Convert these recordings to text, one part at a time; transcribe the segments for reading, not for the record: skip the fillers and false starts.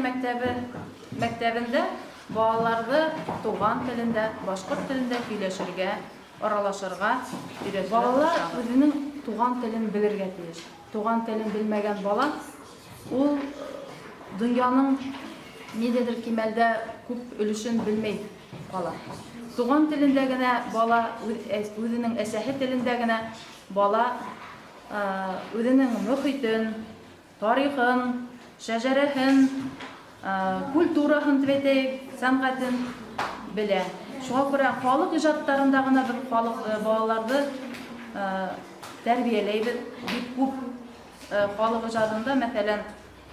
мәктәбендә балаларны туган телендә, башкорт телендә сөйләшергә, аралашырга өйрәтү. Балалар үзенең туган телен белергә тиеш. Туган телен белмәгән бала ул дөньяның ниндидер кимәлдә күп өлешен белмәй кала. Туган телендә генә бала үзенең әсәһе телендә генә бала үзенең мөхитен, тарихын, шәҗәрәһен, культураһын сәнгатен белә. Шуңа күрә халык иҗаттарында гына бер халык балаларны тәрбияләйбез. Бик күп халык иҗатында, мәсәлән,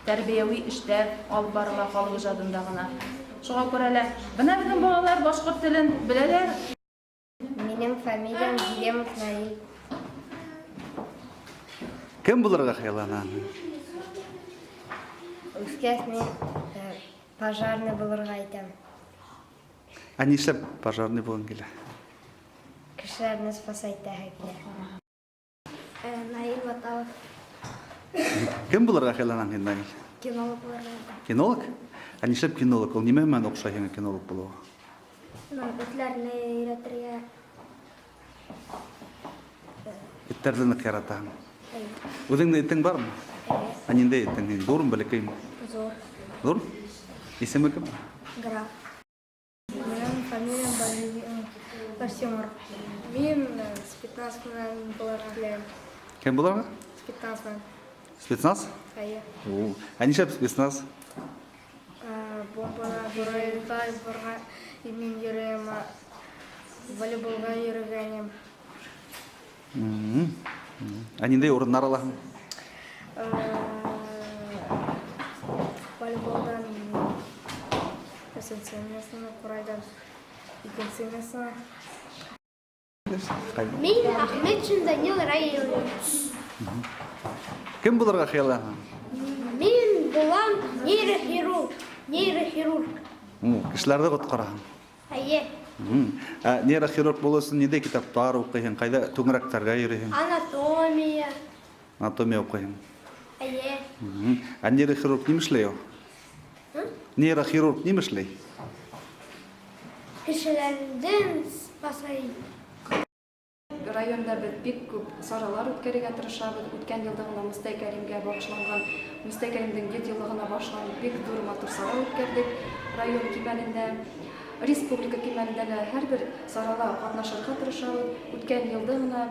тәрбияви эшләр алып барыла халык иҗатында гына. Шуңа күрә бына безнең балалар башкорт телен беләләр. Минем фамилиям Зилемов Наил. Кем булырга хыяллана? Үскәс мин пожарный булырга әйтәм. А нишләп пожарный булган килә? Кешеләрне спасать итәргә килә. Наил Баталов. Кем булырга хыяллана инде? Кинолог булырга әйтәм. Кинолог? А нишләп кинолог? Ул нимә мән охшай һиңа кинолог булуга? Этләрне өйрәтергә. Этләрне яратам. Үзеңдә итең бармы? А нинди итең? Зурмы, бәләкәйме? Зур. Зур? Исеме кем? Граф. Минем фамилиям Барсемов. Мин спецназдан булырга теләйм. Кем булырга? Спецназдан. Спецназ? А нишләп спецназ? Бомбалар бурайта барга мин йөрәм. Волейболга йөргәнем. А нинди урыннар алаһың? Волейболдан сенсациясына курайдан икенчесенә. Мин Ахметшин Данил Раилович. Кем булырга хыяллана? Мин булам нейрохирург. Кешеләрне коткараһың. Әйе. Нейрохирург булу өчен нинди китаптар укыйсың? Кайда туңрактарга йөрисең? Анатомия. Анатомия укыйсың. Әйе. А нейрохирург нимә эшләй? Нейрохирург нимә эшләй? Кешеләрдән спасай. Районда без бик күп саралар үткәрергә тырышабыз. Үткән елда гына Мустай Кәримгә багышланган, Мустай Кәримнең 7 еллыгына багышланган бик зур матур сарал үткәрдек. Район кимәлендә, республика кимәлендә һәрбер сарала катнашырга тырышабыз. Үткән елда гына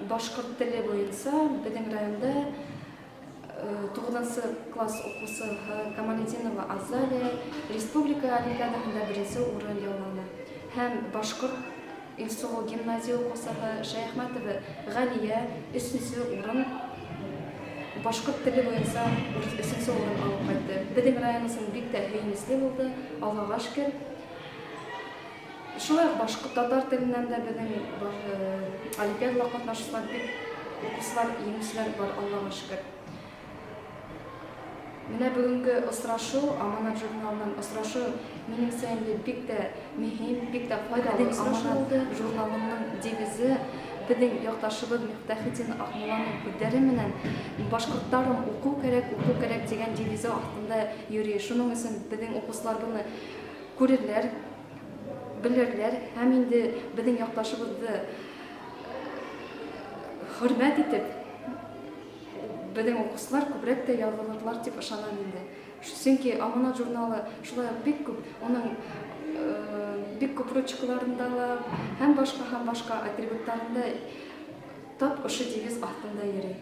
башкорт теле буенча безнең районда 9 класс укучысы Камалетдинова Азалия республика олимпиадасында 1-нче урын яулады. Һәм башкорт институт гимназия укучысы Шәйхмәтова Галия 3-нче урын башкорт теле буенча 3-нче урын алып кайтты. Безнең районыбыз бик тә һәймисле булды. Аллага шөкер. Шулай башкорт татар теленнән дә безнең олимпиадаларда катнашучылар бик укучылар, еңүчеләр бар, Аллага шөкер. Менә бүгенге очрашу, Аманат журналының очрашу минемчә бик тә мөһим, бик тә файдалы. Аманат журналының девизы безнең якташыбыз Мифтахетдин Ахмулланың күздәре менән башкортларым уку кирәк дигән девизы астында йөри. Шуның өчен безнең укучылар буны күрерләр, белерләр һәм инде безнең якташыбызны хөрмәт итеп безнең укучылар күбрәк тә язылырлар дип ышанам инде. Чөнки Аманат журналы шулай бик күп, оның бик күп ручкаларында һәм башка атрибутларында тап ошо девиз астында йөри.